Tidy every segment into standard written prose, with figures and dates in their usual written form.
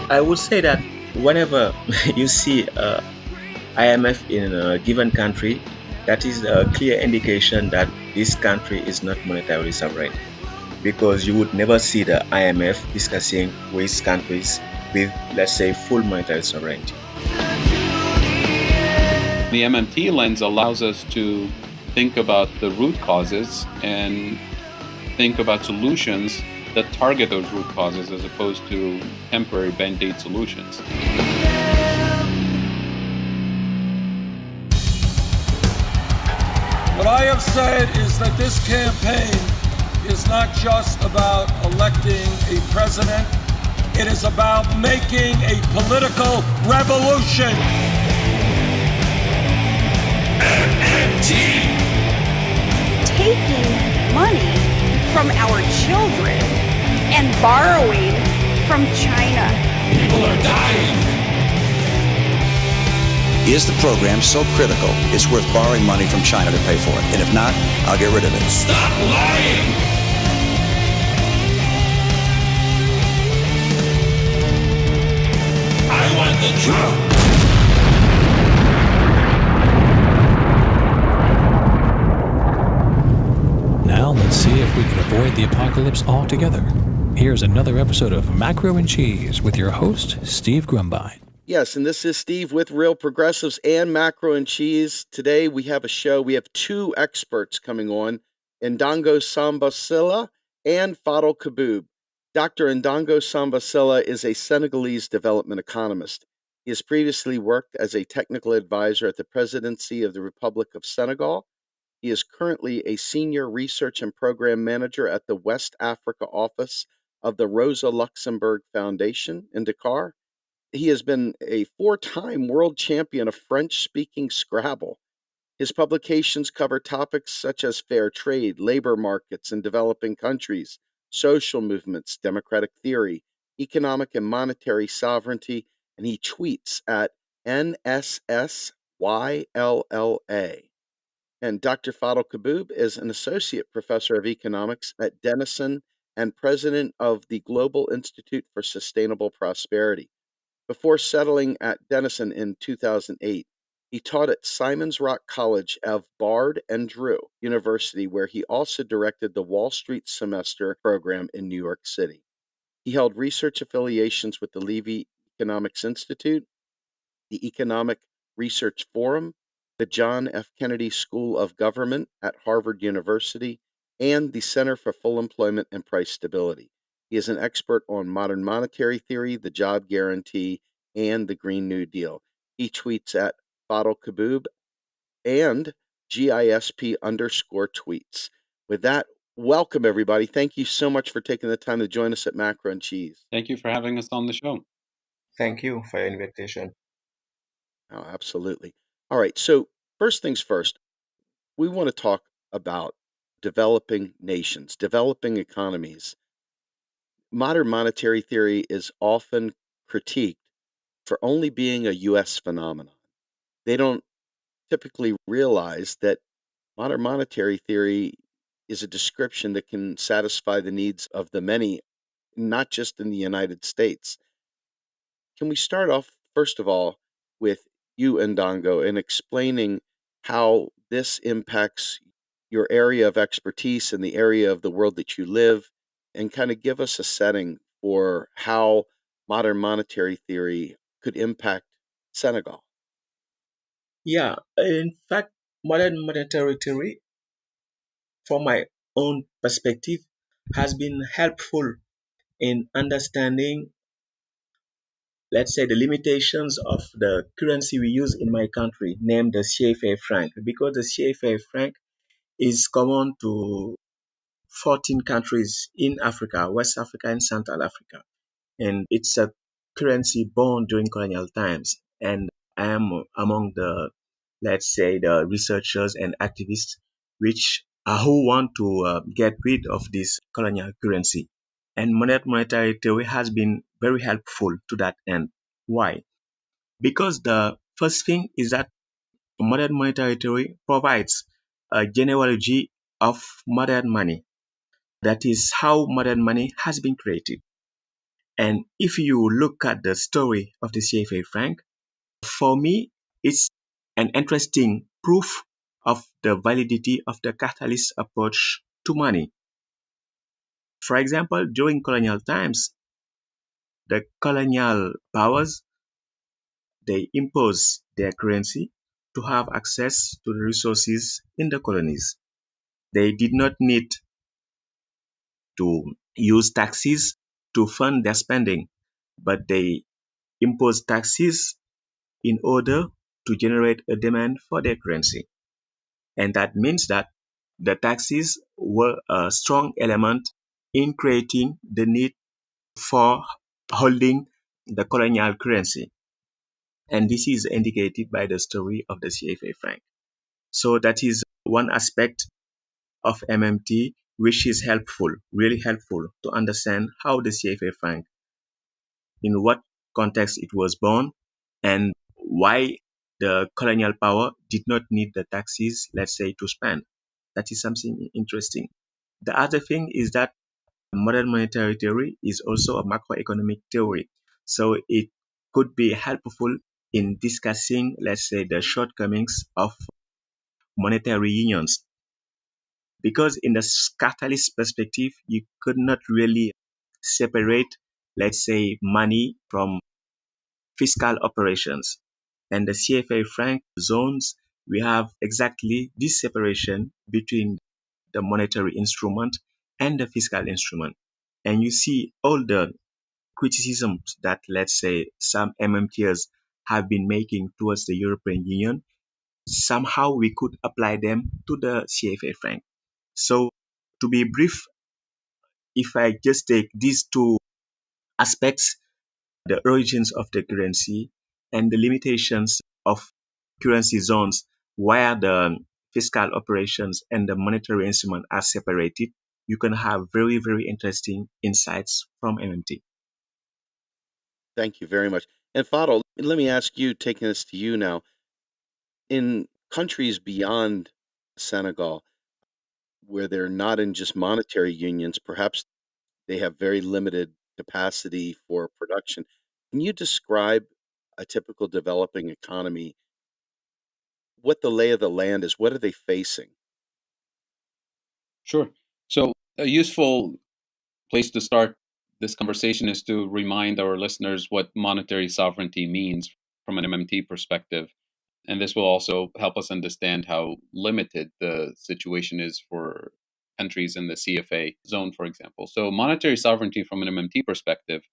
I would say that whenever you see IMF in a given country, that is a clear indication that this country is not monetarily sovereign because you would never see the IMF discussing with countries with, let's say, full monetary sovereignty. The MMT lens allows us to think about the root causes and think about solutions that target those root causes as opposed to temporary band-aid solutions. What I have said is that this campaign is not just about electing a president, it is about making a political revolution. MMT! Taking money from our children and borrowing from China. People are dying. Is the program so critical it's worth borrowing money from China to pay for it? And if not, I'll get rid of it. Stop lying! I want the truth! Now let's see if we can avoid the apocalypse altogether. Here's another episode of Macro and Cheese with your host, Steve Grumbine. Yes, and this is Steve with Real Progressives and Macro and Cheese. Today we have a show. We have two experts coming on, Ndongo Samba Sylla and Fadhel Kaboub. Dr. Ndongo Samba Sylla is a Senegalese development economist. He has previously worked as a technical advisor at the Presidency of the Republic of Senegal. He is currently a senior research and program manager at the West Africa office of the Rosa Luxemburg Foundation in Dakar. He has been a four-time world champion of French-speaking Scrabble. His publications cover topics such as fair trade, labor markets in developing countries, social movements, democratic theory, economic and monetary sovereignty, and he tweets at NSSYLLA. And Dr. Fadhel Kaboub is an associate professor of economics at Denison and president of the Global Institute for Sustainable Prosperity. Before settling at Denison in 2008, he taught at Simon's Rock College of Bard and Drew University, where he also directed the Wall Street Semester program in New York City. He held research affiliations with the Levy Economics Institute, the Economic Research Forum, the John F. Kennedy School of Government at Harvard University, and the Center for Full Employment and Price Stability. He is an expert on modern monetary theory, the job guarantee, and the Green New Deal. He tweets at Fadhel Kaboub and GISP_tweets. With that, welcome everybody. Thank you so much for taking the time to join us at Macro and Cheese. Thank you for having us on the show. Thank you for your invitation. Oh, absolutely. All right, so first things first, we want to talk about developing nations, developing economies. Modern monetary theory is often critiqued for only being a U.S. phenomenon. They don't typically realize that modern monetary theory is a description that can satisfy the needs of the many, not just in the United States. Can we start off, first of all, with you, Ndongo, in explaining how this impacts your area of expertise and the area of the world that you live, and kind of give us a setting for how modern monetary theory could impact Senegal? Yeah, in fact, modern monetary theory, from my own perspective, has been helpful in understanding, let's say, the limitations of the currency we use in my country, named the CFA Franc, because the CFA Franc is common to 14 countries in Africa, West Africa and Central Africa. And it's a currency born during colonial times. And I am among the, let's say, the researchers and activists who want to get rid of this colonial currency. And modern monetary theory has been very helpful to that end. Why? Because the first thing is that modern monetary theory provides a genealogy of modern money. That is how modern money has been created. And if you look at the story of the CFA franc, for me, it's an interesting proof of the validity of the capitalist approach to money. For example, during colonial times, the colonial powers, they impose their currency to have access to the resources in the colonies. They did not need to use taxes to fund their spending, but they imposed taxes in order to generate a demand for their currency. And that means that the taxes were a strong element in creating the need for holding the colonial currency. And this is indicated by the story of the CFA franc. So that is one aspect of MMT which is helpful, really helpful to understand how the CFA franc, in what context it was born, and why the colonial power did not need the taxes, let's say, to spend. That is something interesting. The other thing is that modern monetary theory is also a macroeconomic theory. So it could be helpful in discussing, let's say, the shortcomings of monetary unions. Because in the capitalist perspective, you could not really separate, let's say, money from fiscal operations. And the CFA franc zones, we have exactly this separation between the monetary instrument and the fiscal instrument. And you see all the criticisms that, let's say, some MMTers have been making towards the European Union, somehow we could apply them to the CFA franc. So, to be brief, if I just take these two aspects, the origins of the currency and the limitations of currency zones, where the fiscal operations and the monetary instrument are separated, you can have very, very interesting insights from MMT. Thank you very much. And Fadl, let me ask you, taking this to you now, in countries beyond Senegal, where they're not in just monetary unions, perhaps they have very limited capacity for production. Can you describe a typical developing economy, what the lay of the land is? What are they facing? Sure. So, a useful place to start this conversation is to remind our listeners what monetary sovereignty means from an MMT perspective. And this will also help us understand how limited the situation is for countries in the CFA zone, for example. So, monetary sovereignty from an MMT perspective,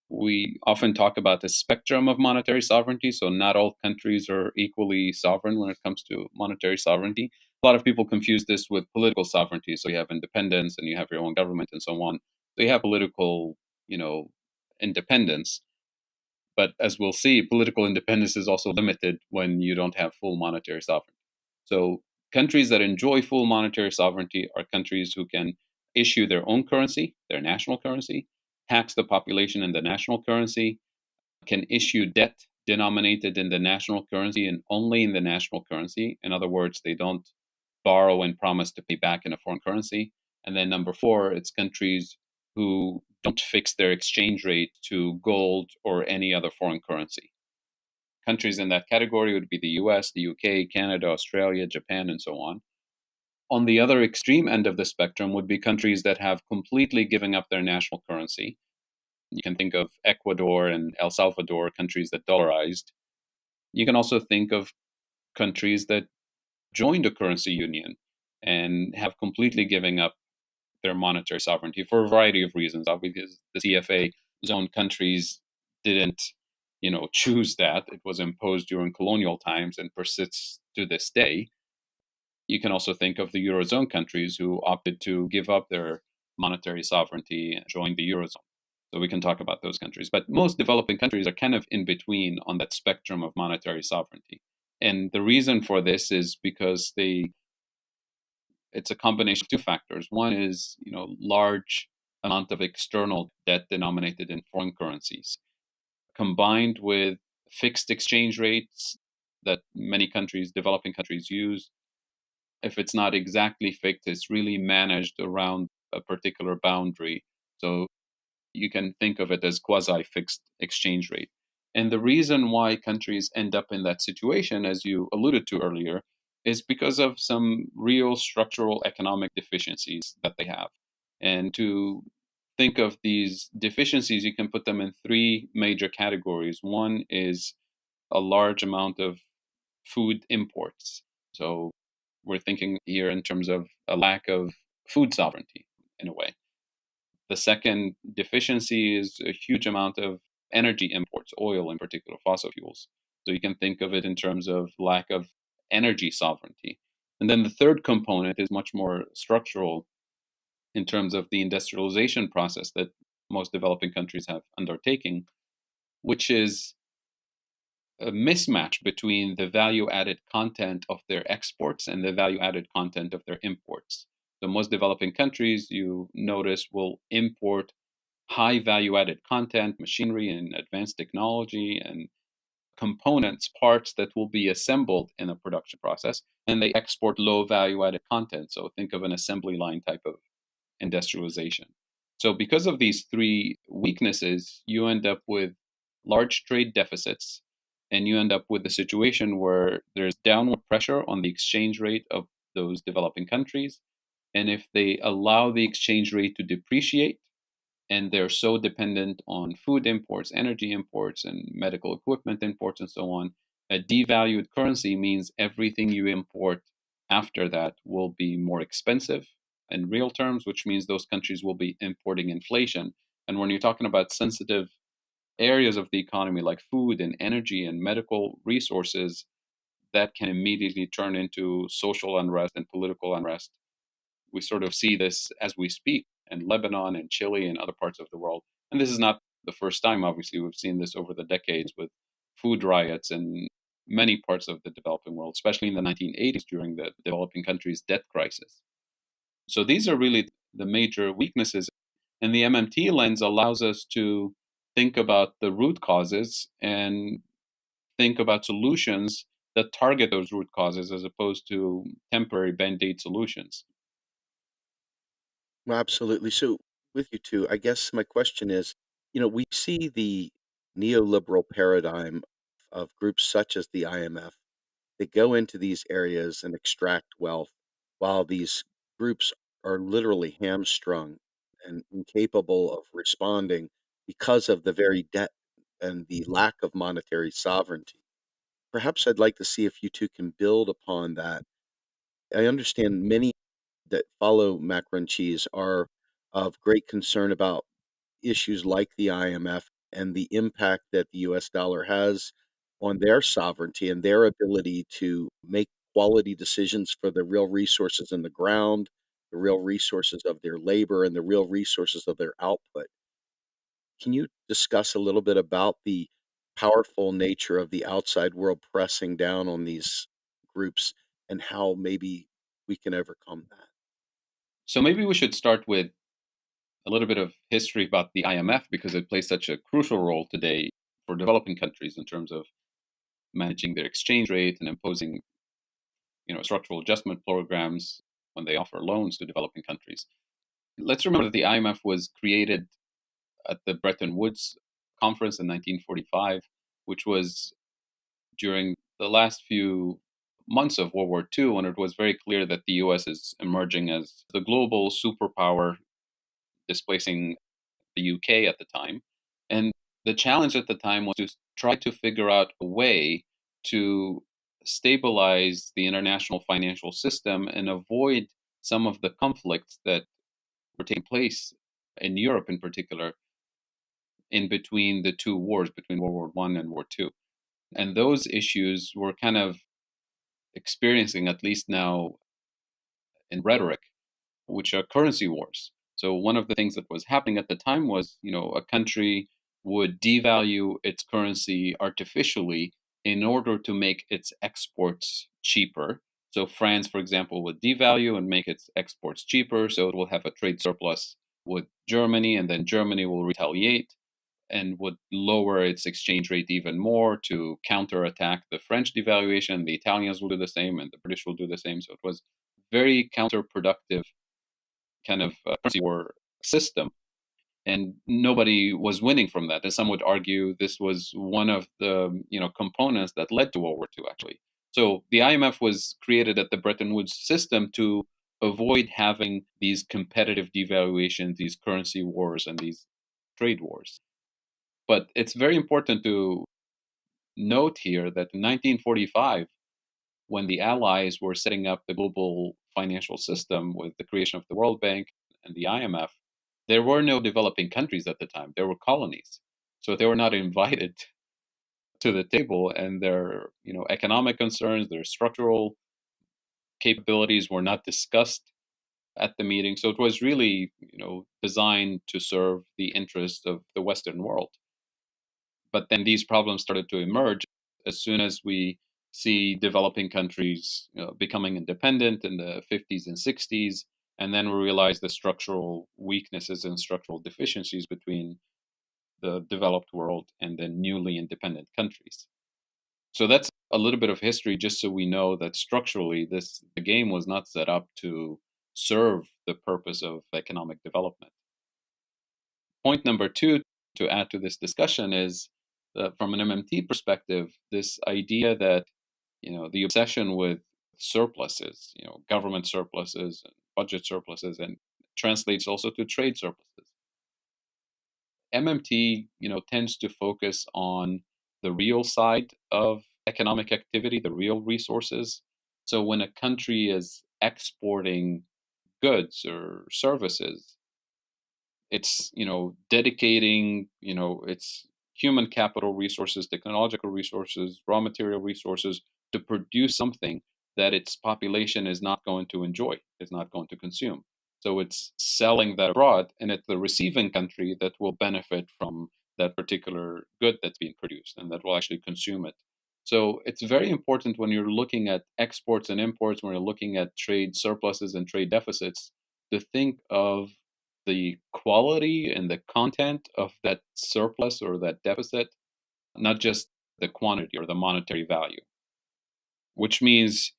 we often talk about the spectrum of monetary sovereignty. So, not all countries are equally sovereign when it comes to monetary sovereignty. A lot of people confuse this with political sovereignty. So, you have independence and you have your own government and so on. So, you have political, independence. But as we'll see, political independence is also limited when you don't have full monetary sovereignty. So, countries that enjoy full monetary sovereignty are countries who can issue their own currency, their national currency, tax the population in the national currency, can issue debt denominated in the national currency and only in the national currency. In other words, they don't borrow and promise to pay back in a foreign currency. And then number four, it's countries who don't fix their exchange rate to gold or any other foreign currency. Countries in that category would be the US, the UK, Canada, Australia, Japan, and so on. On the other extreme end of the spectrum would be countries that have completely given up their national currency. You can think of Ecuador and El Salvador, countries that dollarized. You can also think of countries that joined a currency union and have completely given up their monetary sovereignty for a variety of reasons. Obviously, the CFA zone countries didn't, choose that. It was imposed during colonial times and persists to this day. You can also think of the Eurozone countries who opted to give up their monetary sovereignty and join the Eurozone. So we can talk about those countries. But most developing countries are kind of in between on that spectrum of monetary sovereignty. And the reason for this is because it's a combination of two factors. One is, large amount of external debt denominated in foreign currencies, combined with fixed exchange rates that many countries, developing countries, use. If it's not exactly fixed, it's really managed around a particular boundary. So You can think of it as quasi-fixed exchange rate. And the reason why countries end up in that situation, as you alluded to earlier, is because of some real structural economic deficiencies that they have. And to think of these deficiencies, you can put them in three major categories. One is a large amount of food imports. So we're thinking here in terms of a lack of food sovereignty in a way. The second deficiency is a huge amount of energy imports, oil in particular, fossil fuels. So you can think of it in terms of lack of energy sovereignty. And then the third component is much more structural in terms of the industrialization process that most developing countries have undertaken, which is a mismatch between the value added content of their exports and the value added content of their imports. So, most developing countries, you notice, will import high value added content, machinery, and advanced technology and components, parts that will be assembled in a production process. And they export low value added content. So, think of an assembly line type of industrialization. So, because of these three weaknesses, you end up with large trade deficits, and you end up with a situation where there's downward pressure on the exchange rate of those developing countries. And if they allow the exchange rate to depreciate, and they're so dependent on food imports, energy imports, and medical equipment imports, and so on, a devalued currency means everything you import after that will be more expensive in real terms, which means those countries will be importing inflation. And when you're talking about sensitive areas of the economy like food and energy and medical resources, that can immediately turn into social unrest and political unrest. We sort of see this as we speak in Lebanon and Chile and other parts of the world. And this is not the first time, obviously. We've seen this over the decades with food riots in many parts of the developing world, especially in the 1980s during the developing countries' debt crisis. So these are really the major weaknesses. And the MMT lens allows us to think about the root causes and think about solutions that target those root causes as opposed to temporary band-aid solutions. Well, absolutely. So, with you too, I guess my question is, we see the neoliberal paradigm of groups such as the IMF. They go into these areas and extract wealth, while these groups are literally hamstrung and incapable of responding because of the very debt and the lack of monetary sovereignty. Perhaps I'd like to see if you two can build upon that. I understand many that follow Macron cheese are of great concern about issues like the IMF and the impact that the US dollar has on their sovereignty and their ability to make quality decisions for the real resources in the ground, the real resources of their labor, and the real resources of their output. Can you discuss a little bit about the powerful nature of the outside world pressing down on these groups and how maybe we can overcome that? So maybe we should start with a little bit of history about the IMF because it plays such a crucial role today for developing countries in terms of managing their exchange rate and imposing, structural adjustment programs when they offer loans to developing countries. Let's remember that the IMF was created at the Bretton Woods conference in 1945, which was during the last few months of World War II, when it was very clear that the US is emerging as the global superpower, displacing the UK at the time. And the challenge at the time was to try to figure out a way to stabilize the international financial system and avoid some of the conflicts that were taking place in Europe in particular in between the two wars, between World War I and War II. And those issues were kind of experiencing, at least now in rhetoric, which are currency wars. So one of the things that was happening at the time was, a country would devalue its currency artificially in order to make its exports cheaper. So France, for example, would devalue and make its exports cheaper, so it will have a trade surplus with Germany, and then Germany will retaliate and would lower its exchange rate even more to counterattack the French devaluation. The Italians will do the same, and the British will do the same. So it was very counterproductive kind of currency war system. and nobody was winning from that. And some would argue this was one of the components that led to World War II, actually. So the IMF was created at the Bretton Woods system to avoid having these competitive devaluations, these currency wars, and these trade wars. But it's very important to note here that in 1945, when the Allies were setting up the global financial system with the creation of the World Bank and the IMF, there were no developing countries at the time. There were colonies. So they were not invited to the table, and their economic concerns, their structural capabilities were not discussed at the meeting. So it was really designed to serve the interests of the Western world. But then these problems started to emerge as soon as we see developing countries becoming independent in the 50s and 60s. And then we realize the structural weaknesses and structural deficiencies between the developed world and the newly independent countries. So that's a little bit of history, just so we know that structurally, the game was not set up to serve the purpose of economic development. Point number two to add to this discussion is from an MMT perspective, this idea that the obsession with surpluses, government surpluses and budget surpluses, and translates also to trade surpluses. MMT, tends to focus on the real side of economic activity, the real resources. So when a country is exporting goods or services, it's dedicating its human capital resources, technological resources, raw material resources to produce something that its population is not going to enjoy, is not going to consume. So it's selling that abroad, and it's the receiving country that will benefit from that particular good that's being produced and that will actually consume it. So it's very important when you're looking at exports and imports, when you're looking at trade surpluses and trade deficits, to think of the quality and the content of that surplus or that deficit, not just the quantity or the monetary value. Which means,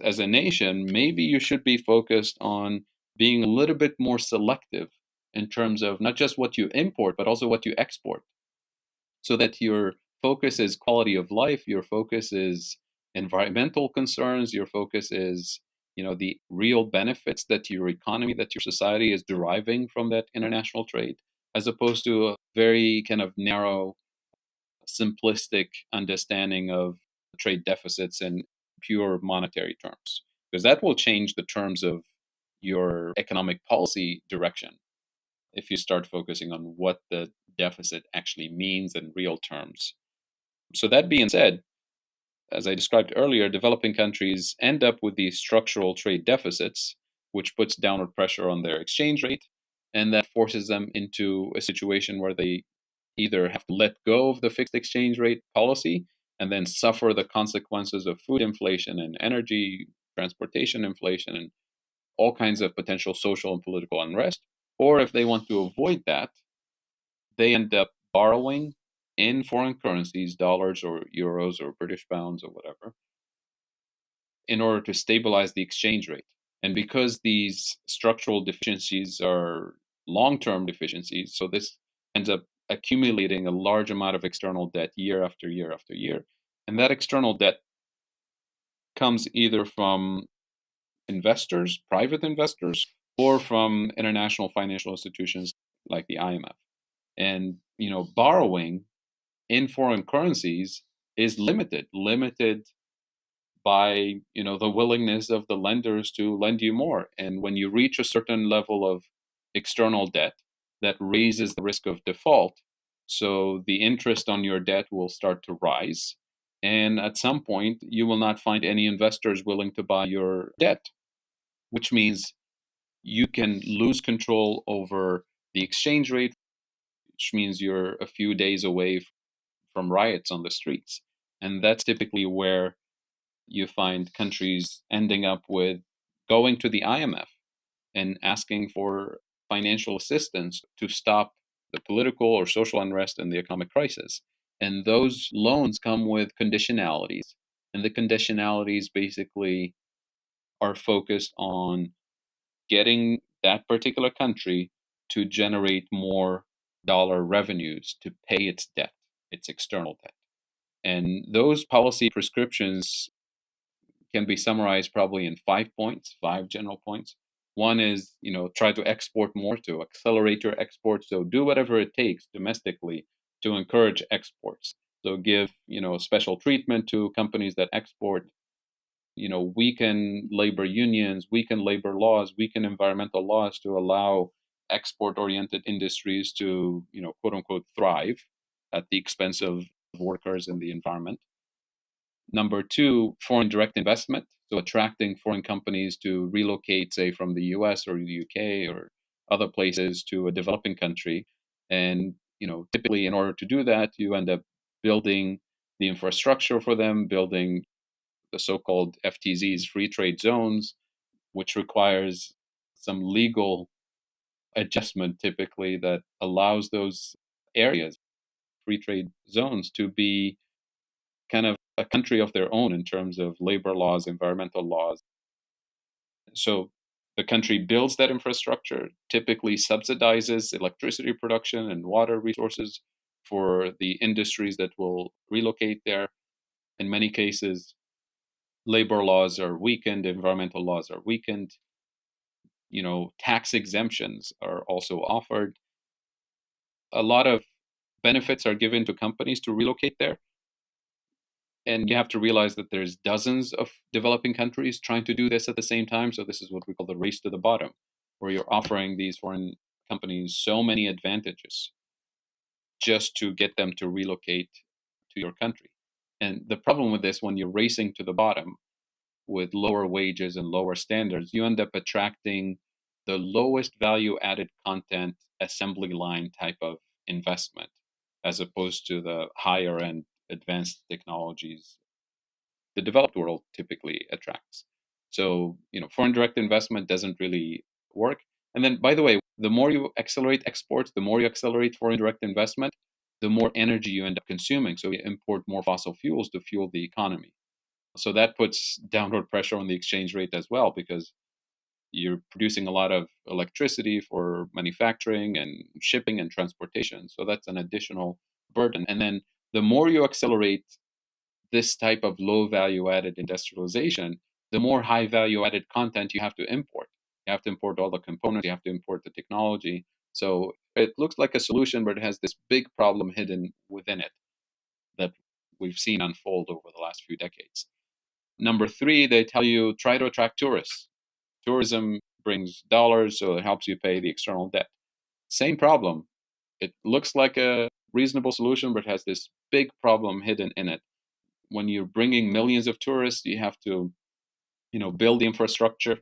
as a nation, maybe you should be focused on being a little bit more selective in terms of not just what you import, but also what you export, so that your focus is quality of life, your focus is environmental concerns, your focus is the real benefits that your economy, that your society is deriving from that international trade, as opposed to a very kind of narrow, simplistic understanding of trade deficits in pure monetary terms, because that will change the terms of your economic policy direction if you start focusing on what the deficit actually means in real terms. So, that being said, as I described earlier, developing countries end up with these structural trade deficits, which puts downward pressure on their exchange rate, and that forces them into a situation where they either have to let go of the fixed exchange rate policy and then suffer the consequences of food inflation and energy, transportation inflation, and all kinds of potential social and political unrest. Or if they want to avoid that, they end up borrowing in foreign currencies, dollars or euros or British pounds or whatever, in order to stabilize the exchange rate. And because these structural deficiencies are long-term deficiencies, so this ends up accumulating a large amount of external debt year after year after year. And that external debt comes either from investors, private investors, or from international financial institutions like the IMF. And borrowing in foreign currencies is limited by the willingness of the lenders to lend you more. And when you reach a certain level of external debt, that raises the risk of default. So the interest on your debt will start to rise. And at some point, you will not find any investors willing to buy your debt, which means you can lose control over the exchange rate, which means you're a few days away from riots on the streets. And that's typically where you find countries ending up with going to the IMF and asking for financial assistance to stop the political or social unrest and the economic crisis. And those loans come with conditionalities. And the conditionalities basically are focused on getting that particular country to generate more dollar revenues to pay its debt, its external debt. And those policy prescriptions can be summarized probably in 5 points, 5 general points. One is, try to export more, to accelerate your exports. So do whatever it takes domestically to encourage exports. So give, special treatment to companies that export, weaken labor unions, weaken labor laws, weaken environmental laws to allow export-oriented industries to, quote unquote, thrive at the expense of workers and the environment. Number two, foreign direct investment. So attracting foreign companies to relocate, say, from the US or the UK or other places to a developing country. And, typically in order to do that, you end up building the infrastructure for them, building the so-called FTZs, free trade zones, which requires some legal adjustment typically that allows those areas, free trade zones, to be kind of a country of their own in terms of labor laws, environmental laws. So the country builds that infrastructure, typically subsidizes electricity production and water resources for the industries that will relocate there. In many cases, labor laws are weakened, environmental laws are weakened. Tax exemptions are also offered. A lot of benefits are given to companies to relocate there. And you have to realize that there's dozens of developing countries trying to do this at the same time. So this is what we call the race to the bottom, where you're offering these foreign companies so many advantages just to get them to relocate to your country. And the problem with this, when you're racing to the bottom with lower wages and lower standards, you end up attracting the lowest value added content assembly line type of investment, as opposed to the higher end advanced technologies the developed world typically attracts. So, foreign direct investment doesn't really work. And then, by the way, the more you accelerate exports, the more you accelerate foreign direct investment, the more energy you end up consuming. So you import more fossil fuels to fuel the economy. So that puts downward pressure on the exchange rate as well, because you're producing a lot of electricity for manufacturing and shipping and transportation. So that's an additional burden. And then the more you accelerate this type of low value added industrialization, the more high value added content you have to import. You have to import all the components, you have to import the technology. So it looks like a solution, but it has this big problem hidden within it that we've seen unfold over the last few decades. Number three, they tell you try to attract tourists. Tourism brings dollars, so it helps you pay the external debt. Same problem. It looks like a reasonable solution, but it has this big problem hidden in it. When you're bringing millions of tourists, you have to, build the infrastructure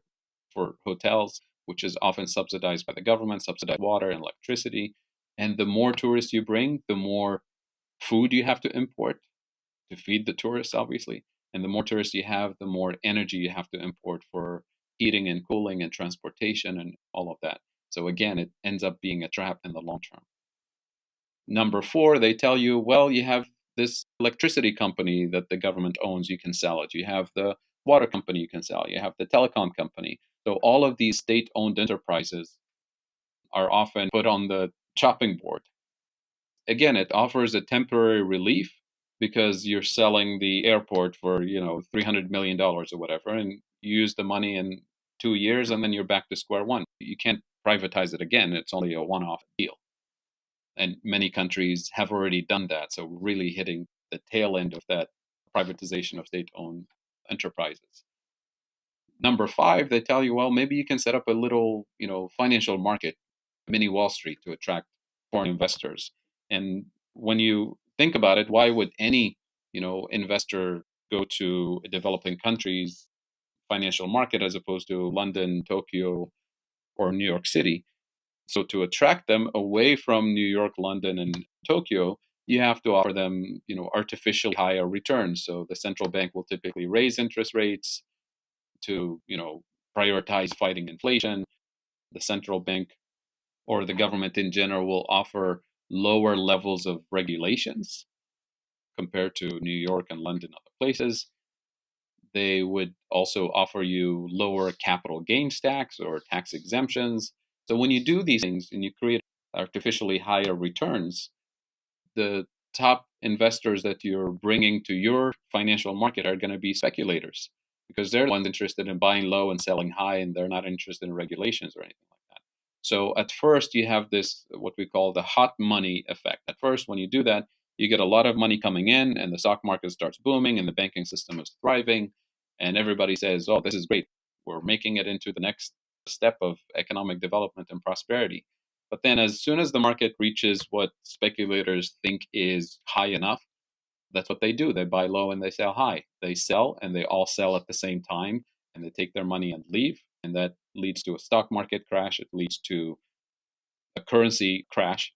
for hotels, which is often subsidized by the government, subsidize water and electricity. And the more tourists you bring, the more food you have to import to feed the tourists, obviously. And the more tourists you have, the more energy you have to import for heating and cooling and transportation and all of that. So again, it ends up being a trap in the long term. Number four, they tell you, well, you have this electricity company that the government owns, you can sell it. You have the water company you can sell. You have the telecom company. So all of these state-owned enterprises are often put on the chopping board. Again, it offers a temporary relief because you're selling the airport for, $300 million or whatever, and you use the money in 2 years and then you're back to square one. You can't privatize it again. It's only a one-off deal. And many countries have already done that. So we're really hitting the tail end of that privatization of state-owned enterprises. Number five, they tell you, well, maybe you can set up a little, financial market, mini Wall Street, to attract foreign investors. And when you think about it, why would any, investor go to a developing country's financial market as opposed to London, Tokyo, or New York City? So to attract them away from New York, London, and Tokyo, you have to offer them, artificially higher returns. So the central bank will typically raise interest rates to, prioritize fighting inflation. The central bank or the government in general will offer lower levels of regulations compared to New York and London, other places. They would also offer you lower capital gains tax or tax exemptions. So when you do these things and you create artificially higher returns, the top investors that you're bringing to your financial market are going to be speculators because they're the ones interested in buying low and selling high, and they're not interested in regulations or anything like that. So at first, you have this, what we call the hot money effect. At first, when you do that, you get a lot of money coming in, and the stock market starts booming, and the banking system is thriving, and everybody says, oh, this is great. We're making it into the next step of economic development and prosperity. But then, as soon as the market reaches what speculators think is high enough, that's what they do. They buy low and they sell high. They sell and they all sell at the same time, and they take their money and leave. And that leads to a stock market crash. It leads to a currency crash.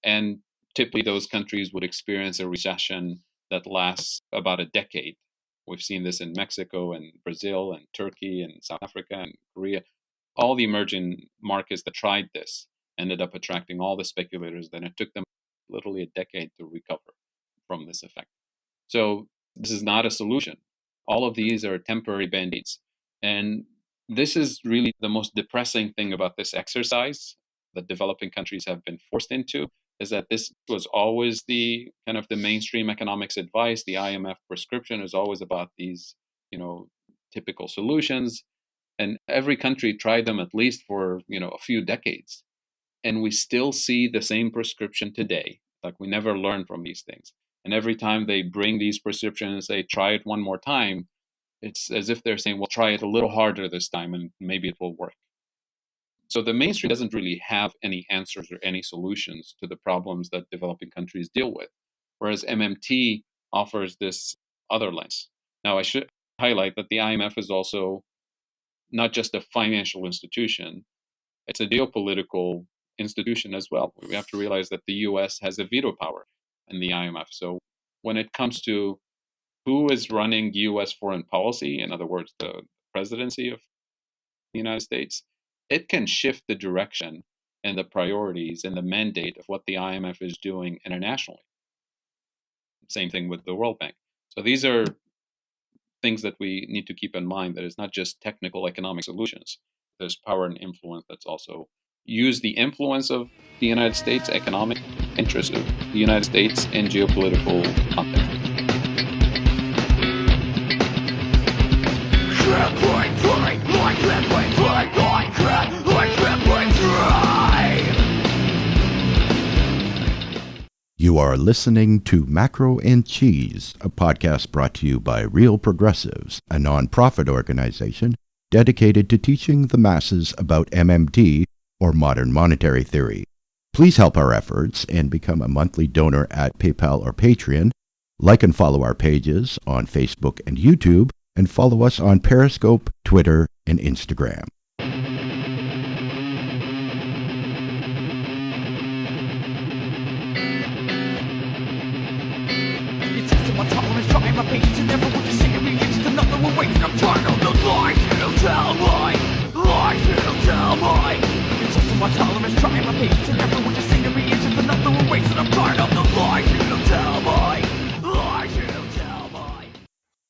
And typically, those countries would experience a recession that lasts about a decade. We've seen this in Mexico and Brazil and Turkey and South Africa and Korea. All the emerging markets that tried this ended up attracting all the speculators. Then it took them literally a decade to recover from this effect. So this is not a solution. All of these are temporary band-aids. And this is really the most depressing thing about this exercise that developing countries have been forced into, is that this was always the kind of the mainstream economics advice. The IMF prescription is always about these, typical solutions. And every country tried them at least for, a few decades. And we still see the same prescription today. Like we never learn from these things. And every time they bring these prescriptions, they try it one more time. It's as if they're saying, well, try it a little harder this time and maybe it will work. So the mainstream doesn't really have any answers or any solutions to the problems that developing countries deal with, whereas MMT offers this other lens. Now, I should highlight that the IMF is also not just a financial institution, it's a geopolitical institution as well. We have to realize that the US has a veto power in the IMF. So when it comes to who is running US foreign policy, in other words, the presidency of the United States, it can shift the direction and the priorities and the mandate of what the IMF is doing internationally. Same thing with the World Bank. So these are things that we need to keep in mind, that it's not just technical economic solutions. There's power and influence that's also use the influence of the United States, economic interests of the United States in geopolitical context. You are listening to Macro and Cheese, a podcast brought to you by Real Progressives, a nonprofit organization dedicated to teaching the masses about MMT, or modern monetary theory. Please help our efforts and become a monthly donor at PayPal or Patreon. Like and follow our pages on Facebook and YouTube, and follow us on Periscope, Twitter, and Instagram.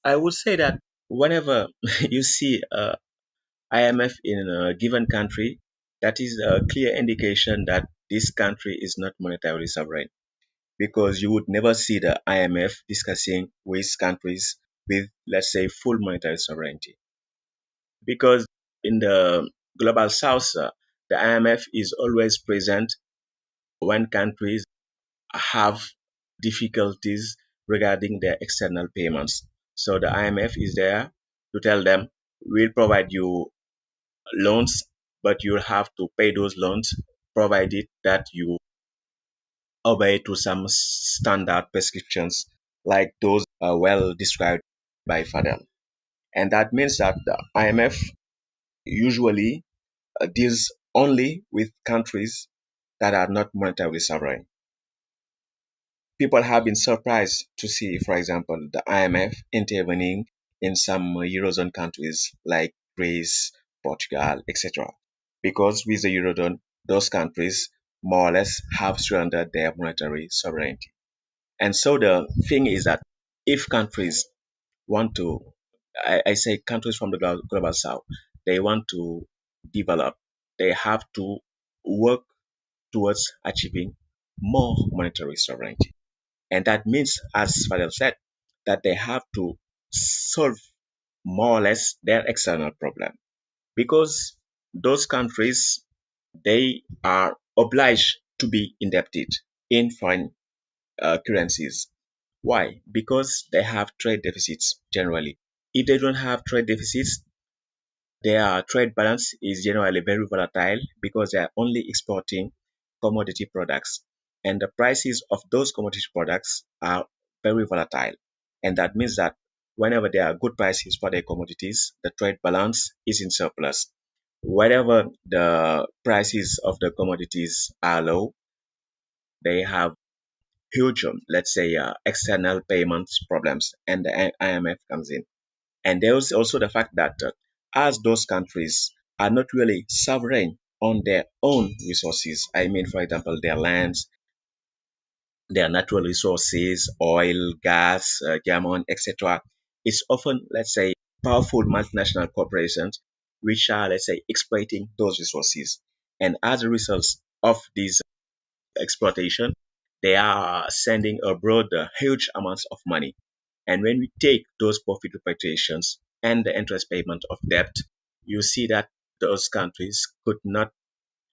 I would say that whenever you see IMF in a given country, that is a clear indication that this country is not monetarily sovereign, because you would never see the IMF discussing with countries with, let's say, full monetary sovereignty. Because in the global south, the IMF is always present when countries have difficulties regarding their external payments. So the IMF is there to tell them, we'll provide you loans, but you'll have to pay those loans provided that you obey to some standard prescriptions like those well described by Fadhel. And that means that the IMF usually deals only with countries that are not monetarily sovereign. People have been surprised to see, for example, the IMF intervening in some Eurozone countries like Greece, Portugal, etc. Because with the Eurozone, those countries more or less have surrendered their monetary sovereignty. And so the thing is that if countries want to, I say countries from the global south, they want to develop, they have to work towards achieving more monetary sovereignty. And that means, as Fadel said, that they have to solve more or less their external problem because those countries they are obliged to be indebted in foreign currencies. Why? Because they have trade deficits generally. If they don't have trade deficits, their trade balance is generally very volatile because they are only exporting commodity products. And the prices of those commodity products are very volatile. And that means that whenever there are good prices for their commodities, the trade balance is in surplus. Wherever the prices of the commodities are low, they have huge, let's say, external payments problems, and the IMF comes in. And there's also the fact that as those countries are not really sovereign on their own resources, I mean, for example, their lands, their natural resources, oil, gas, diamond, etc., it's often, let's say, powerful multinational corporations which are, let's say, exploiting those resources. And as a result of this exploitation, they are sending abroad huge amounts of money. And when we take those profit repatriations and the interest payment of debt, you see that those countries could not,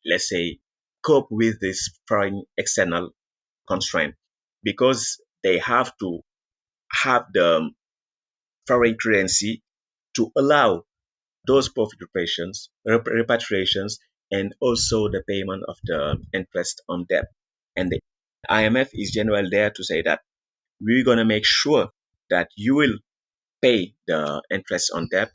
let's say, cope with this foreign external constraint because they have to have the foreign currency to allow those profit repatriations and also the payment of the interest on debt. And the IMF is generally there to say that we're going to make sure that you will pay the interest on debt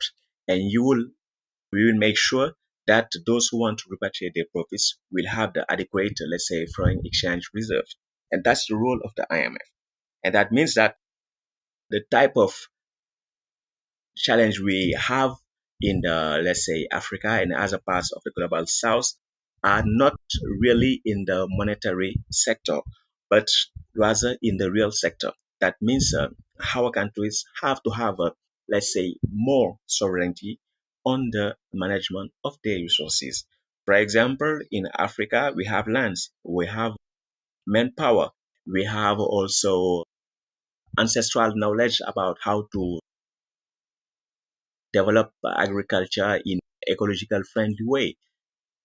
and we will make sure that those who want to repatriate their profits will have the adequate, let's say, foreign exchange reserves. And that's the role of the IMF. And that means that the type of challenge we have in the, let's say, Africa and other parts of the global south are not really in the monetary sector, but rather in the real sector. That means our countries have to have, let's say, more sovereignty on the management of their resources. For example, in Africa, we have lands, we have manpower, we have also ancestral knowledge about how to develop agriculture in ecological friendly way.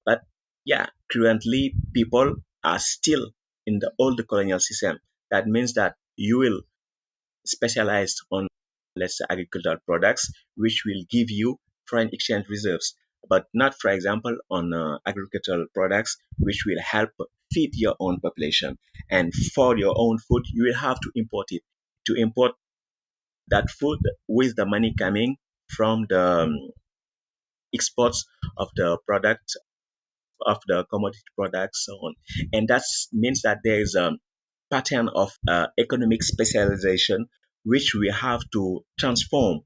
But yeah, currently people are still in the old colonial system. That means that you will specialize on, let's say, agricultural products, which will give you foreign exchange reserves, but not, for example, on agricultural products, which will help feed your own population. And for your own food, you will have to import it. To import that food with the money coming from the exports of the product of the commodity products so on. And that means that there is a pattern of economic specialization which we have to transform,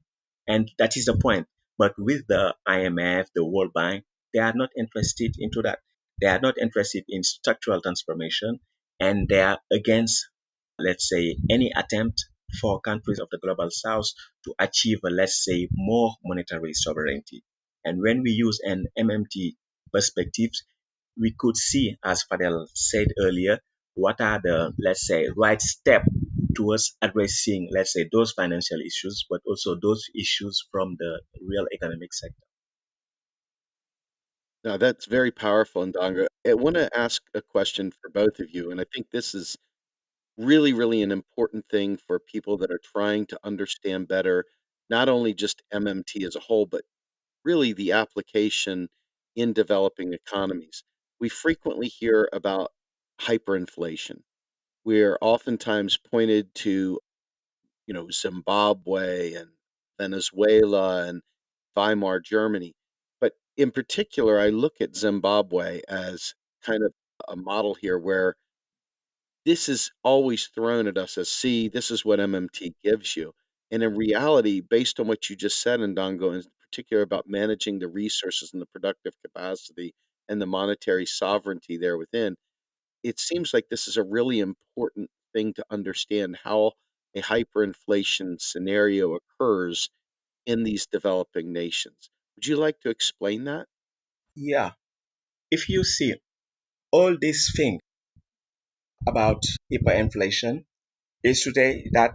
and that is the point. But with the IMF, the World Bank, they are not interested into that. They are not interested in structural transformation, and they are against, let's say, any attempt for countries of the global south to achieve, let's say, more monetary sovereignty. And when we use an MMT perspective, we could see, as Fadel said earlier, what are the, let's say, right step towards addressing, let's say, those financial issues, but also those issues from the real economic sector. Now, that's very powerful, Ndongo. I want to ask a question for both of you, and I think this is really, really an important thing for people that are trying to understand better, not only just MMT as a whole, but really the application in developing economies. We frequently hear about hyperinflation. We're oftentimes pointed to, Zimbabwe and Venezuela and Weimar Germany. But in particular, I look at Zimbabwe as kind of a model here where this is always thrown at us as, see, this is what MMT gives you. And in reality, based on what you just said, Ndongo, in particular about managing the resources and the productive capacity and the monetary sovereignty there within, it seems like this is a really important thing to understand how a hyperinflation scenario occurs in these developing nations. Would you like to explain that? Yeah. if you see all these things about hyperinflation is today that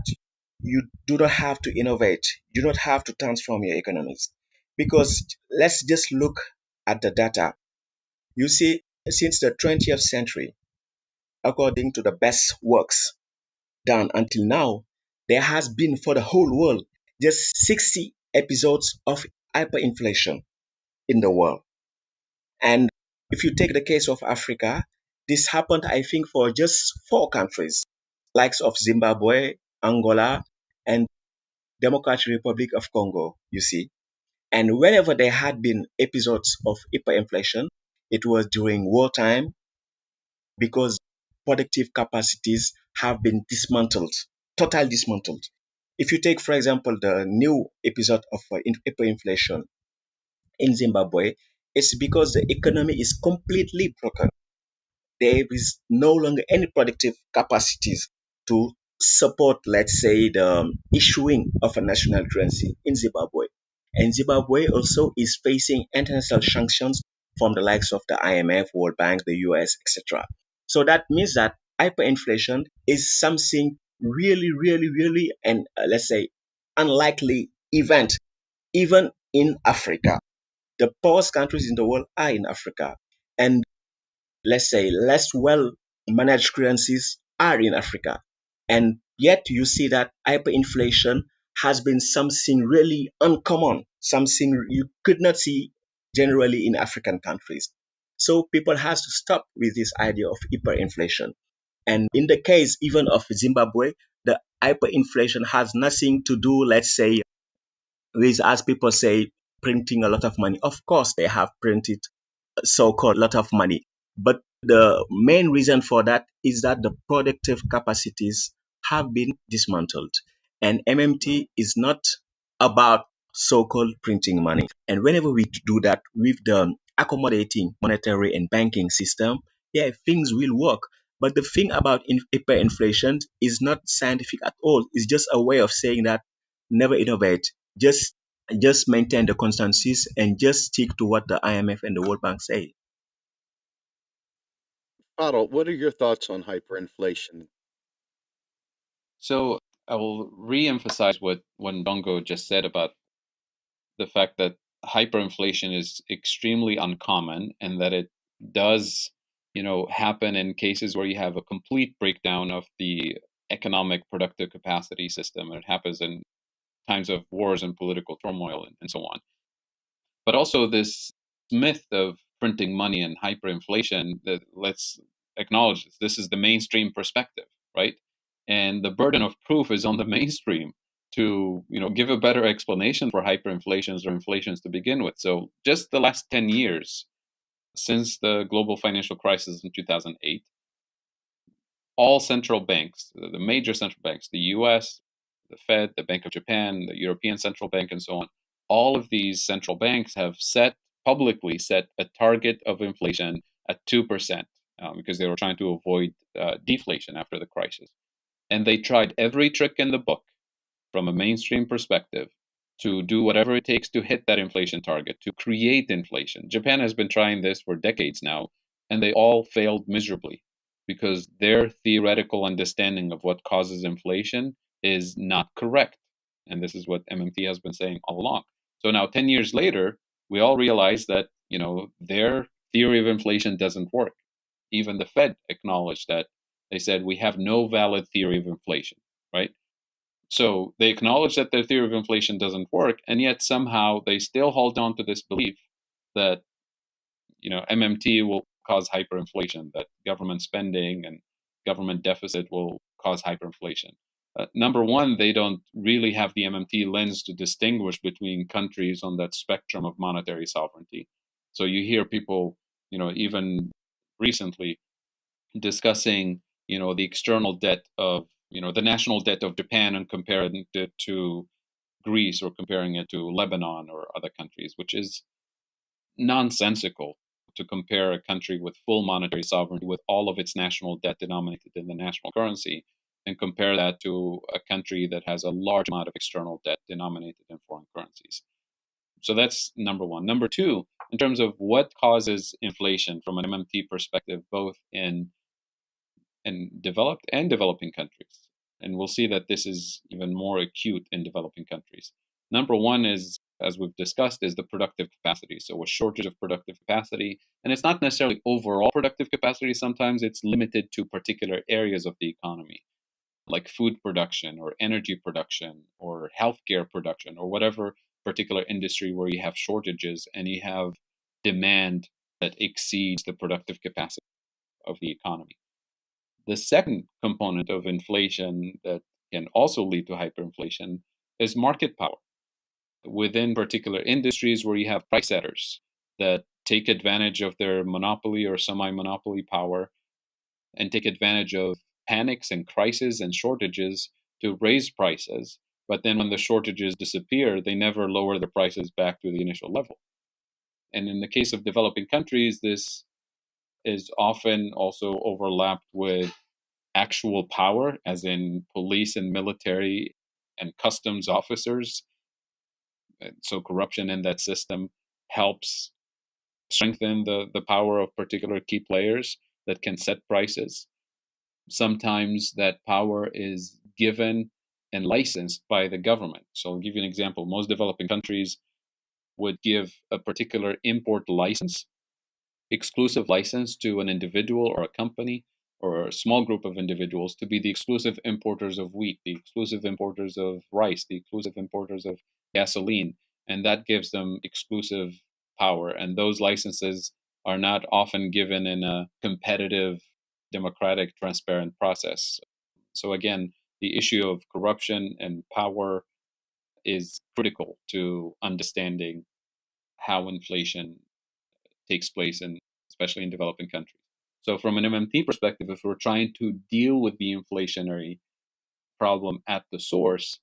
you do not have to innovate, you don't have to transform your economies. Because let's just look at the data. You see, since the 20th century, according to the best works done until now, there has been for the whole world just 60 episodes of hyperinflation in the world. And if you take the case of Africa, this happened, I think, for just four countries, likes of Zimbabwe, Angola, and Democratic Republic of Congo, you see. And whenever there had been episodes of hyperinflation, it was during wartime because productive capacities have been dismantled, totally dismantled. If you take, for example, the new episode of hyperinflation in Zimbabwe, it's because the economy is completely broken. There is no longer any productive capacities to support, let's say, the issuing of a national currency in Zimbabwe. And Zimbabwe also is facing international sanctions from the likes of the IMF, World Bank, the US, etc. So that means that hyperinflation is something really, really, really, and let's say, unlikely event, even in Africa. The poorest countries in the world are in Africa. And let's say less well managed currencies are in Africa. And yet you see that hyperinflation has been something really uncommon, something you could not see generally in African countries. So people has to stop with this idea of hyperinflation. And in the case even of Zimbabwe, the hyperinflation has nothing to do, let's say, with, as people say, printing a lot of money. Of course, they have printed so-called lot of money. But the main reason for that is that the productive capacities have been dismantled. And MMT is not about so-called printing money. And whenever we do that with the accommodating monetary and banking system, yeah, things will work. But the thing about hyperinflation is not scientific at all. It's just a way of saying that never innovate. Just just maintain the constancies and just stick to what the IMF and the World Bank say. Fadl, what are your thoughts on hyperinflation? So I will re-emphasize what Ndongo just said about the fact that hyperinflation is extremely uncommon and that it does, happen in cases where you have a complete breakdown of the economic productive capacity system. It happens in times of wars and political turmoil and so on. But also this myth of printing money and hyperinflation, that let's acknowledge this is the mainstream perspective, right? And the burden of proof is on the mainstream to give a better explanation for hyperinflations or inflations to begin with. So just the last 10 years since the global financial crisis in 2008, all central banks, the major central banks, the US, the Fed, the Bank of Japan, the European Central Bank, and so on, all of these central banks have publicly set a target of inflation at 2%, because they were trying to avoid deflation after the crisis. And they tried every trick in the book from a mainstream perspective to do whatever it takes to hit that inflation target, to create inflation. Japan has been trying this for decades now, and they all failed miserably because their theoretical understanding of what causes inflation is not correct. And this is what MMT has been saying all along. So now, 10 years later, we all realize that, their theory of inflation doesn't work. Even the Fed acknowledged that. They said, we have no valid theory of inflation, right? So they acknowledge that their theory of inflation doesn't work, and yet somehow they still hold on to this belief that MMT will cause hyperinflation, that government spending and government deficit will cause hyperinflation. Number one, they don't really have the MMT lens to distinguish between countries on that spectrum of monetary sovereignty. So you hear people, even recently discussing, the external debt of, the national debt of Japan and comparing it to Greece or comparing it to Lebanon or other countries, which is nonsensical to compare a country with full monetary sovereignty with all of its national debt denominated in the national currency and compare that to a country that has a large amount of external debt denominated in foreign currencies. So that's number one. Number two, in terms of what causes inflation from an MMT perspective, both in developed and developing countries. And we'll see that this is even more acute in developing countries. Number one is, as we've discussed, is the productive capacity. So a shortage of productive capacity. And it's not necessarily overall productive capacity. Sometimes it's limited to particular areas of the economy, like food production or energy production or healthcare production or whatever particular industry where you have shortages and you have demand that exceeds the productive capacity of the economy. The second component of inflation that can also lead to hyperinflation is market power within particular industries where you have price setters that take advantage of their monopoly or semi monopoly power and take advantage of panics and crises and shortages to raise prices. But then when the shortages disappear, they never lower the prices back to the initial level. And in the case of developing countries, this is often also overlapped with actual power, as in police and military and customs officers. And so corruption in that system helps strengthen the power of particular key players that can set prices. Sometimes that power is given and licensed by the government. So I'll give you an example. Most developing countries would give a particular import license, exclusive license to an individual or a company or a small group of individuals to be the exclusive importers of wheat, the exclusive importers of rice, the exclusive importers of gasoline. And that gives them exclusive power. And those licenses are not often given in a competitive, democratic, transparent process. So, again, the issue of corruption and power is critical to understanding how inflation takes place, and especially in developing countries. So, from an MMT perspective, if we're trying to deal with the inflationary problem at the source,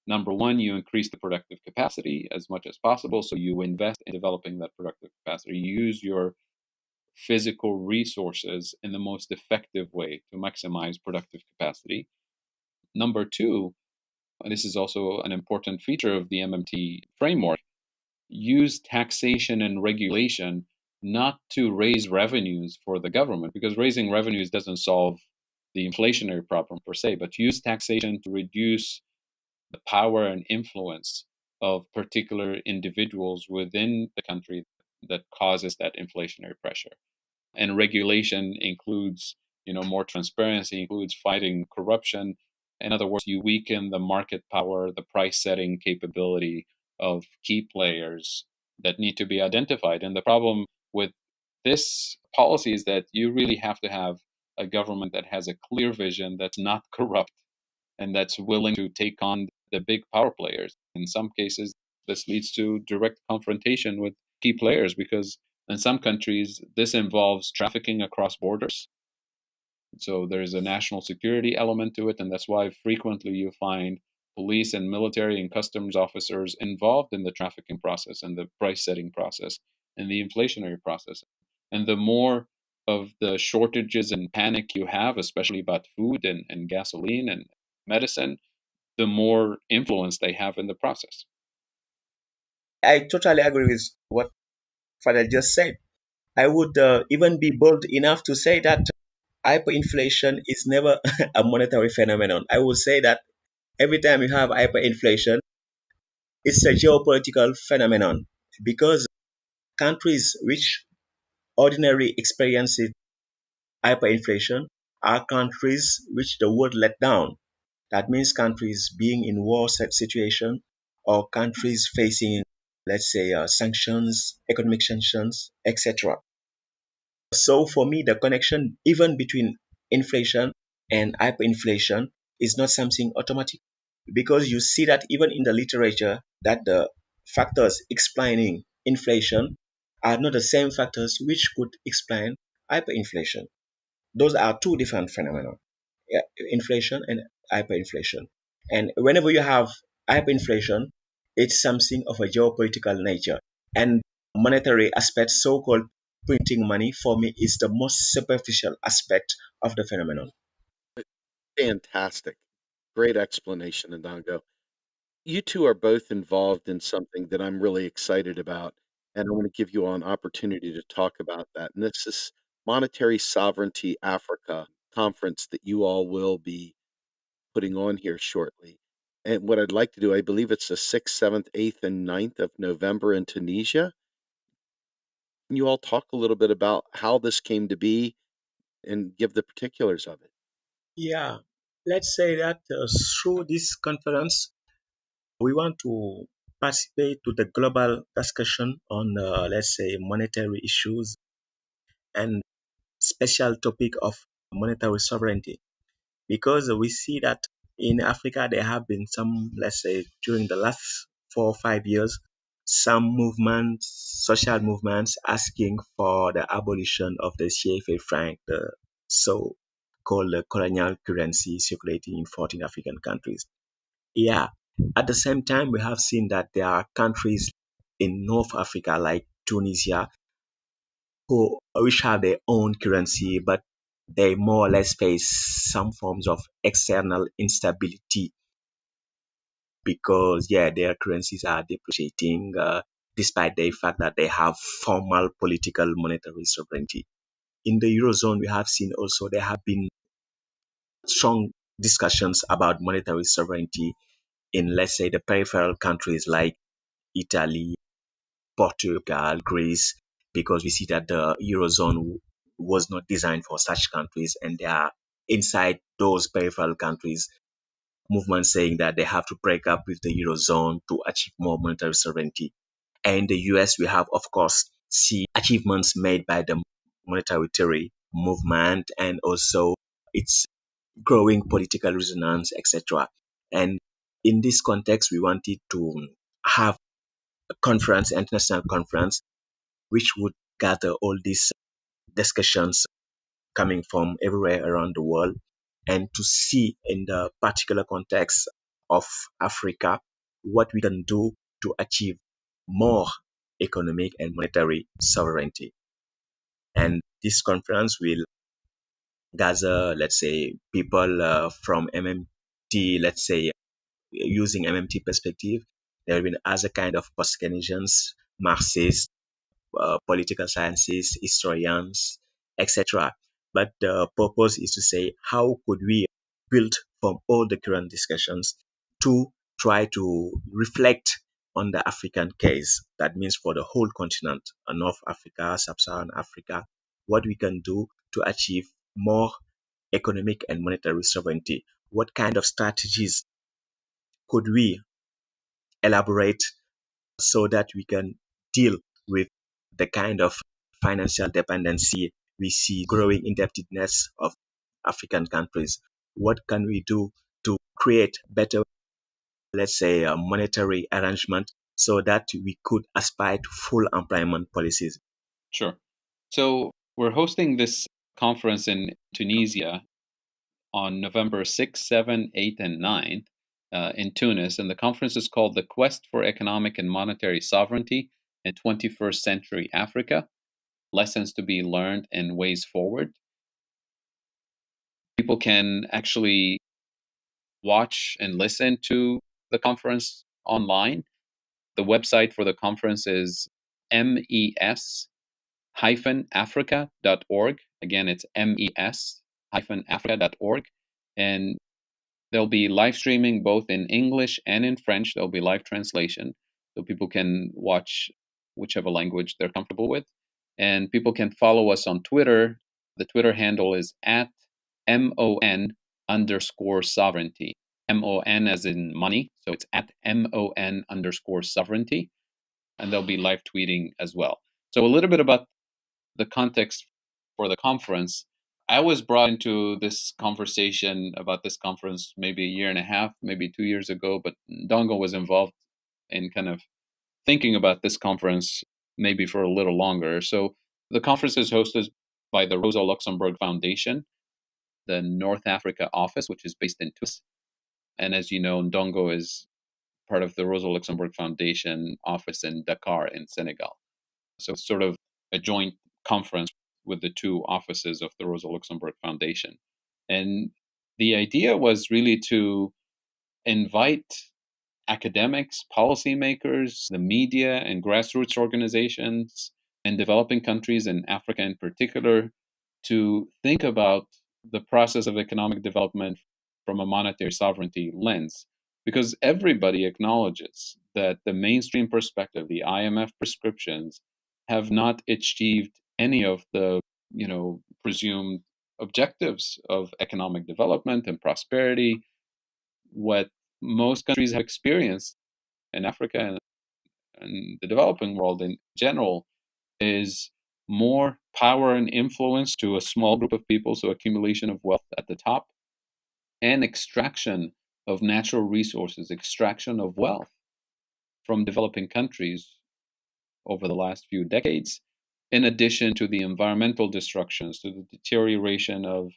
number one, you increase the productive capacity as much as possible. So, you invest in developing that productive capacity. You use your physical resources in the most effective way to maximize productive capacity. Number two, and this is also an important feature of the MMT framework, use taxation and regulation not to raise revenues for the government, because raising revenues doesn't solve the inflationary problem per se, but use taxation to reduce the power and influence of particular individuals within the country that causes that inflationary pressure. And regulation includes, more transparency, includes fighting corruption. In other words, you weaken the market power, the price setting capability of key players that need to be identified. And the problem with this policy is that you really have to have a government that has a clear vision, that's not corrupt, and that's willing to take on the big power players. In some cases, this leads to direct confrontation with key players because in some countries, this involves trafficking across borders. So there's a national security element to it, and that's why frequently you find police and military and customs officers involved in the trafficking process and the price setting process and the inflationary process. And the more of the shortages and panic you have, especially about food and gasoline and medicine, the more influence they have in the process. I totally agree with what Fadel just said. I would even be bold enough to say that hyperinflation is never a monetary phenomenon. I would say that every time you have hyperinflation, it's a geopolitical phenomenon because countries which ordinarily experience hyperinflation are countries which the world let down. That means countries being in war situation or countries facing, let's say, sanctions, economic sanctions, etc. So for me, the connection even between inflation and hyperinflation is not something automatic because you see that even in the literature that the factors explaining inflation are not the same factors which could explain hyperinflation. Those are two different phenomena, yeah, inflation and hyperinflation. And whenever you have hyperinflation, it's something of a geopolitical nature. And monetary aspect, so-called printing money, for me is the most superficial aspect of the phenomenon. Fantastic. Great explanation, Ndongo. You two are both involved in something that I'm really excited about, and I want to give you all an opportunity to talk about that. And this is Monetary Sovereignty Africa conference that you all will be putting on here shortly. And what I'd like to do, I believe it's the 6th, 7th, 8th, and 9th of November in Tunisia. Can you all talk a little bit about how this came to be and give the particulars of it? Yeah, let's say that through this conference, we want to participate to the global discussion on, let's say, monetary issues and special topic of monetary sovereignty. Because we see that in Africa there have been some, let's say, during the last 4 or 5 years, some movements, social movements, asking for the abolition of the CFA franc, the so-called colonial currency circulating in 14 African countries. Yeah. At the same time, we have seen that there are countries in North Africa like Tunisia who which have their own currency, but they more or less face some forms of external instability because yeah, their currencies are depreciating despite the fact that they have formal political monetary sovereignty. In the eurozone, we have seen also there have been strong discussions about monetary sovereignty in, let's say, the peripheral countries like Italy, Portugal, Greece, because we see that the Eurozone was not designed for such countries, and there are inside those peripheral countries movements saying that they have to break up with the Eurozone to achieve more monetary sovereignty. And in the US, we have, of course, see achievements made by the monetary theory movement and also its growing political resonance, etc. And in this context, we wanted to have a conference, international conference, which would gather all these discussions coming from everywhere around the world and to see in the particular context of Africa what we can do to achieve more economic and monetary sovereignty. And this conference will gather, let's say, people from MMT, let's say, using MMT perspective. There will be other kind of post-Keynesians, Marxists, political sciences, historians, etc. But the purpose is to say how could we build from all the current discussions to try to reflect on the African case. That means for the whole continent, North Africa, Sub-Saharan Africa, what we can do to achieve more economic and monetary sovereignty. What kind of strategies could we elaborate so that we can deal with the kind of financial dependency we see growing indebtedness of African countries. What can we do to create better, let's say, a monetary arrangement so that we could aspire to full employment policies? Sure. So we're hosting this conference in Tunisia on November 6th, 7th, 8th, and 9th in Tunis. And the conference is called The Quest for Economic and Monetary Sovereignty in 21st Century Africa, Lessons to be Learned and Ways Forward. People can actually watch and listen to the conference online. The website for the conference is mes-africa.org. Again, it's mes-africa.org. And there'll be live streaming both in English and in French. There'll be live translation, so people can watch whichever language they're comfortable with. And people can follow us on Twitter. The Twitter handle is at MON_sovereignty. MON as in money. So it's at MON_sovereignty. And they'll be live tweeting as well. So a little bit about the context for the conference. I was brought into this conversation about this conference maybe a year and a half, maybe 2 years ago, but Ndongo was involved in kind of thinking about this conference maybe for a little longer. So the conference is hosted by the Rosa Luxemburg Foundation, the North Africa office, which is based in Tunis. And as you know, Ndongo is part of the Rosa Luxemburg Foundation office in Dakar in Senegal. So it's sort of a joint conference with the two offices of the Rosa Luxemburg Foundation. And the idea was really to invite academics, policymakers, the media, and grassroots organizations in developing countries, and Africa in particular, to think about the process of economic development from a monetary sovereignty lens. Because everybody acknowledges that the mainstream perspective, the IMF prescriptions, have not achieved any of the, presumed objectives of economic development and prosperity. What most countries have experienced in Africa and the developing world in general is more power and influence to a small group of people, so accumulation of wealth at the top, and extraction of natural resources, extraction of wealth from developing countries over the last few decades, in addition to the environmental destructions, to the deterioration of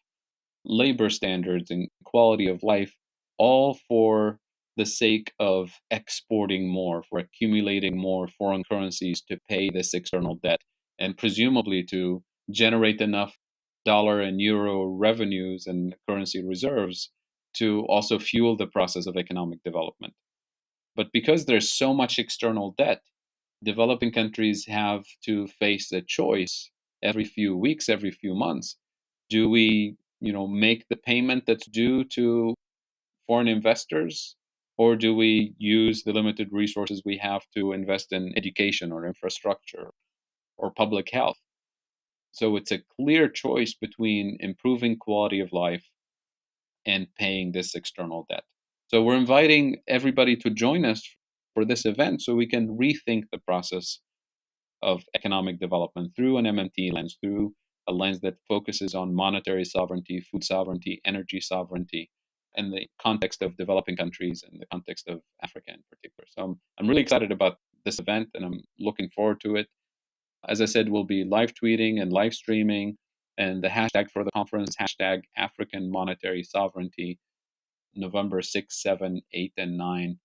labor standards and quality of life, all for the sake of exporting more, for accumulating more foreign currencies to pay this external debt, and presumably to generate enough dollar and euro revenues and currency reserves to also fuel the process of economic development. But because there's so much external debt, developing countries have to face a choice every few weeks, every few months. Do we, make the payment that's due to foreign investors, or do we use the limited resources we have to invest in education or infrastructure or public health? So it's a clear choice between improving quality of life and paying this external debt. So we're inviting everybody to join us for this event so we can rethink the process of economic development through an MMT lens, through a lens that focuses on monetary sovereignty, food sovereignty, energy sovereignty, in the context of developing countries and the context of Africa in particular. So I'm really excited about this event, and I'm looking forward to it. As I said, we'll be live tweeting and live streaming, and the hashtag for the conference is hashtag African Monetary Sovereignty, November 6, 7, 8, and 9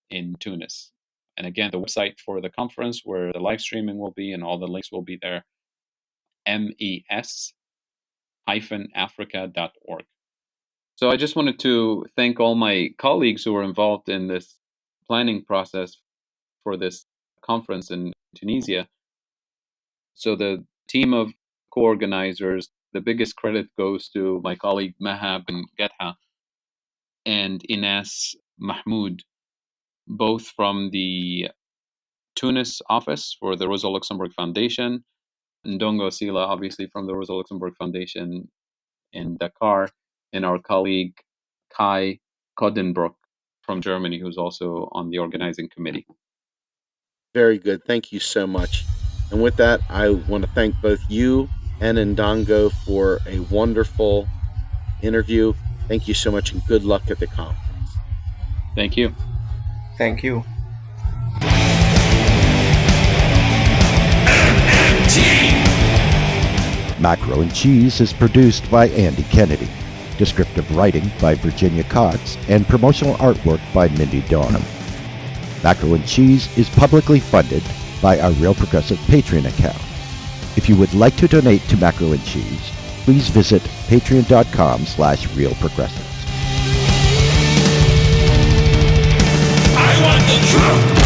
in Tunis. And again, the website for the conference where the live streaming will be and all the links will be there, mes-africa.org. So I just wanted to thank all my colleagues who were involved in this planning process for this conference in Tunisia. So the team of co-organizers, the biggest credit goes to my colleague Mahab and Getha and Ines Mahmoud, both from the Tunis office for the Rosa Luxemburg Foundation, Ndongo Samba, obviously from the Rosa Luxemburg Foundation in Dakar, and our colleague Kai Kodenbrook from Germany, who's also on the organizing committee. Very good. Thank you so much. And with that, I want to thank both you and Ndongo for a wonderful interview. Thank you so much, and good luck at the conference. Thank you. Thank you. Macro and Cheese is produced by Andy Kennedy. Descriptive writing by Virginia Cox and promotional artwork by Mindy Donham. Macro and Cheese is publicly funded by our Real Progressive Patreon account. If you would like to donate to Macro and Cheese, please visit patreon.com/realprogressives. I want the truth.